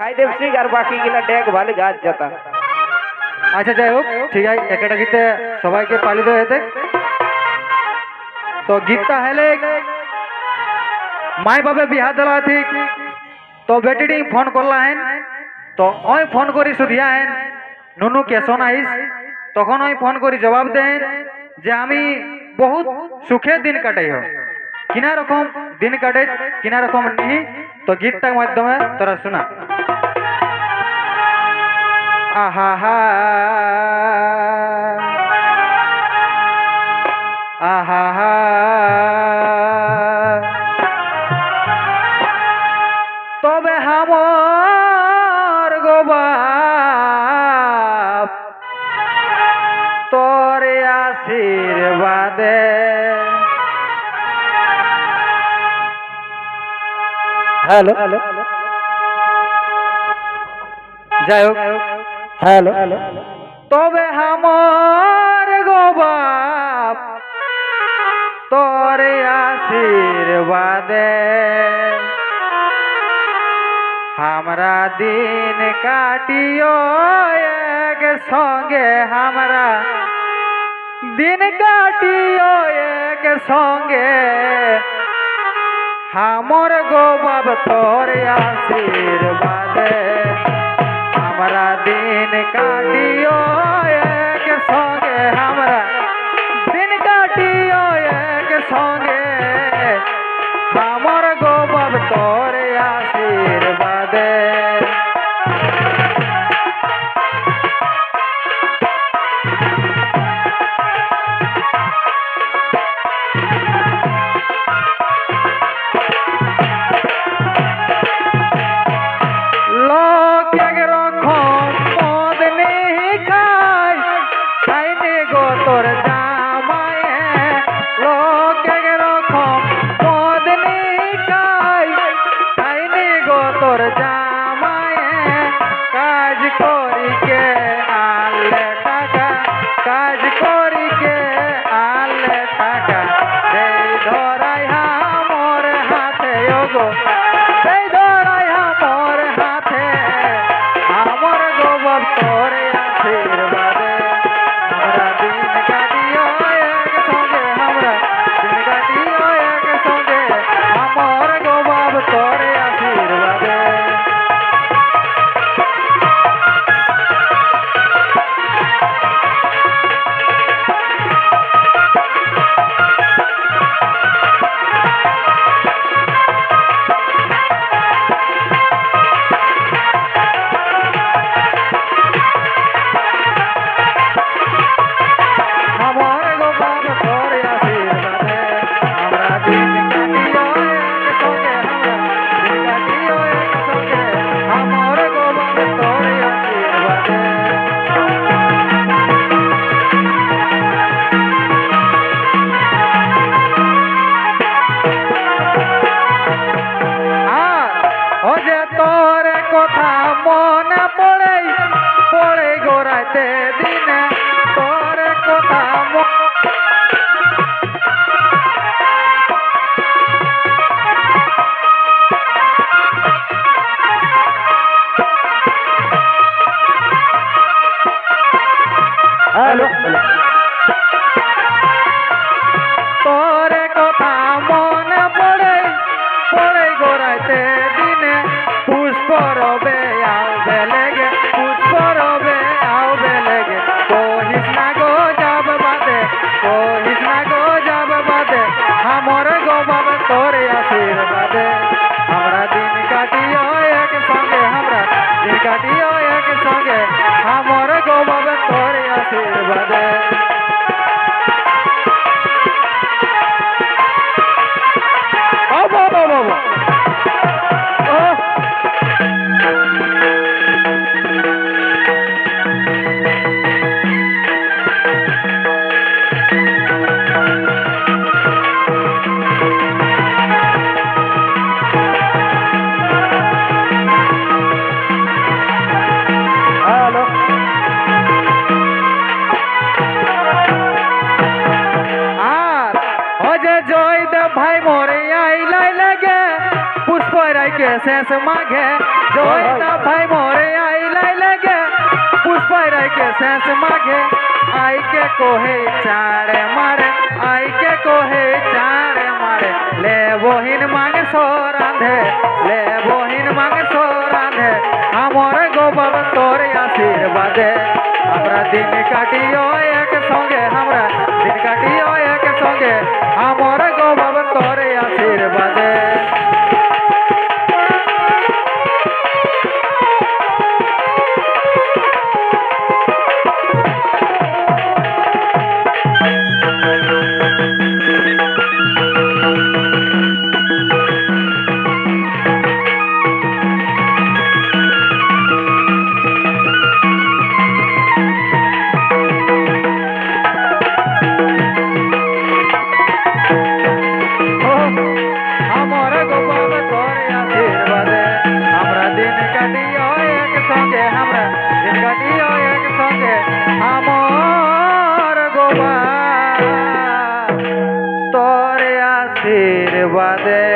খাই দেব সিং আর বাকি গিলা ডেক ভালো গাছ যেতা। আচ্ছা যাই হোক ঠিক আছে একটা গীতে সবাইকে পালিত হতে তো গীতটা হেলে মাই বাবা বিহা দিলা ঠিক তো বেটিডি ফোন করলা হেন তো ওই ফোন করি সুধিয়া হেন নুনু কেসন আইস তখন ওই ফোন করি জবাব দেন যে আমি বহুত সুখে দিন কাটাই হোক কিনা রকম দিন কাটে কিনা রকম নিহি তো গীতটার মাধ্যমে তোরা শোনা। আহা হা আহা হা তবে হামর গোবাপ তোরে আশীর্বাদে হ্যালো যাই হোক হ্যালো তবে হামর গোবাপ তোরে আশীর্বাদে हमरा दिन काटियो एक संगे हमरा दिन काटियो एक संगे हमर गोबाब तोर आशीर्वाद हमरा दिन काटियो एक संगे हमरा दिन काटियो एक संगे हमर गोबाब तोर आशीर्वाद তোরে কথা মনে পড়ে পড়ে গোড়াইতে দিনে পুষ্প রবে আও বেলেগে পুষ্প রবে আও বেলেগে কহিস না গো যাব বাদে কহিস না গো যাব বাদে আমার গোবাব তোরে আশীর্বাদে আমরা দিন কাটিও এক সঙ্গে আমরা দিন কাটিও এক সঙ্গে আমার গোবাব তোরে আশীর্বাদে শেষ মাঘে জয়তা ভাই মোরে আইলাই লাগে পুষ্পাই রাইকে শেষ মাঘে আইকে কোহে চাড়ে মারে আইকে কোহে চাড়ে মারে লে বহিন মাংস রাঁধে লে বহিন মাংস রাঁধে আমার গোপাল তোর আশীর্বাদে আমরা দিন কাটিও এক সঙ্গে আমরা দিন কাটিও এক সঙ্গে আমার গোপাল তোর আশীর্বাদে আমার গোপাল তোর আশীর্বাদে আমরা দিন কাটিও এক সঙ্গে আমরা দিন কাটিও এক সঙ্গে আমার গোপাল তোর আশীর্বাদে